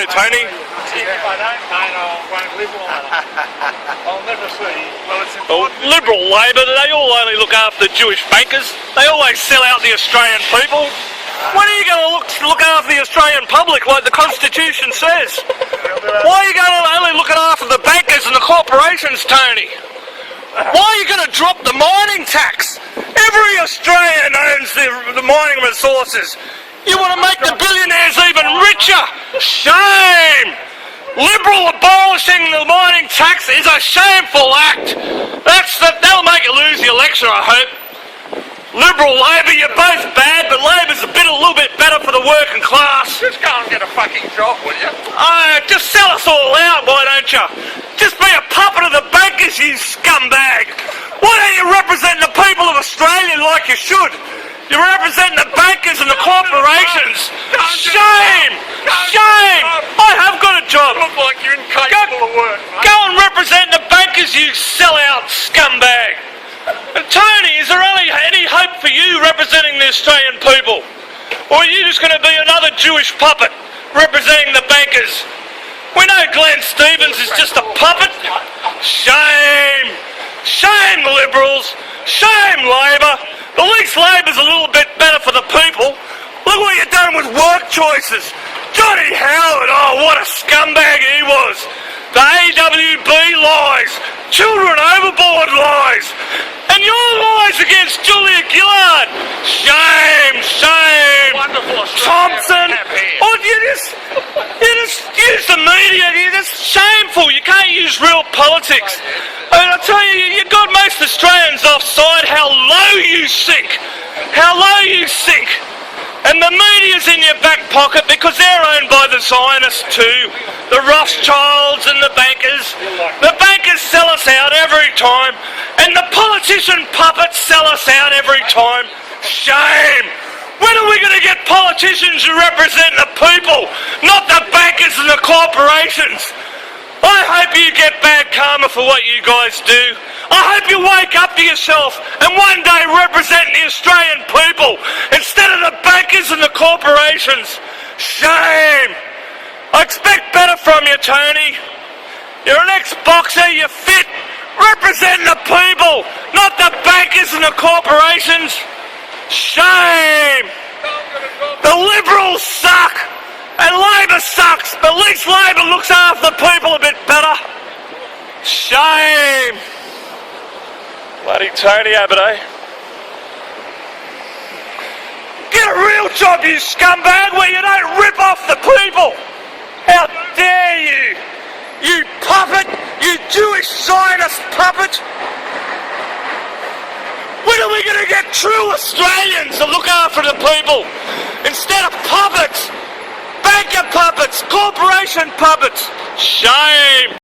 Tony? If I don't, mate, I won't live long enough. I'll never see. Well, it's Well, important. Liberal Labor, they all only look after Jewish bankers. They always sell out the Australian people. When are you going to look after the Australian public like the Constitution says? Why are you going to only look after the bankers and the corporations, Tony? Why are you going to drop the mining tax? Every Australian owns the mining resources. You want to make the billionaires even richer? Shame! Liberal abolishing the mining tax is a shameful act. That'll make you lose the election, I hope. Liberal, Labor, you're both bad, but Labor's a little bit better for the working class. Just go and get a fucking job, will you? Just sell us all out, why don't you? Just be a puppet of the bankers, you scumbag. Why don't you represent the people of Australia like you should? You're representing the bankers and the corporations. Shame! Shame! I have got a job. You look like you're incapable of work, mate. Go and represent the bankers, you sell-out scumbag. And Tony, is there any hope for you representing the Australian people? Or are you just going to be another Jewish puppet representing the bankers? We know Glenn Stevens is just a puppet. Shame! Shame, Liberals! Shame, Labor! At least Labor's a little bit better for the people. Look what you've done with work choices. Johnny Howard, oh, what a scumbag he was. The AWB lies. Children overboard lies. And your lies against Julia Gillard. Shame, shame. Wonderful Thompson. Australian Oh, you just use the media. You're just shameful. You can't use real politics. I mean, I tell you, you got most Australians offside how low you sink. How low you sink. And the media's in your back pocket because they're owned by the Zionists too. The Rothschilds and the bankers. The bankers sell us out every time. And the politician puppets sell us out every time. Shame! When are we going to get politicians who represent the people, not the bankers and the corporations? I hope you get bad karma for what you guys do. I hope you wake up to yourself and one day represent the Australian people instead of the bankers and the corporations. Shame! I expect better from you, Tony. You're an ex-boxer, you're fit. Represent the people, not the bankers and the corporations. Shame! The Liberals suck! And Labor sucks, but at least Labor looks after the people a bit better. Shame! Bloody Tony Abbott, eh? Get a real job, you scumbag, where you don't rip off the people! How dare you! You puppet! You Jewish Zionist puppet! When are we going to get true Australians to look after the people? Instead of puppets! Banker puppets! Corporation puppets! Shame!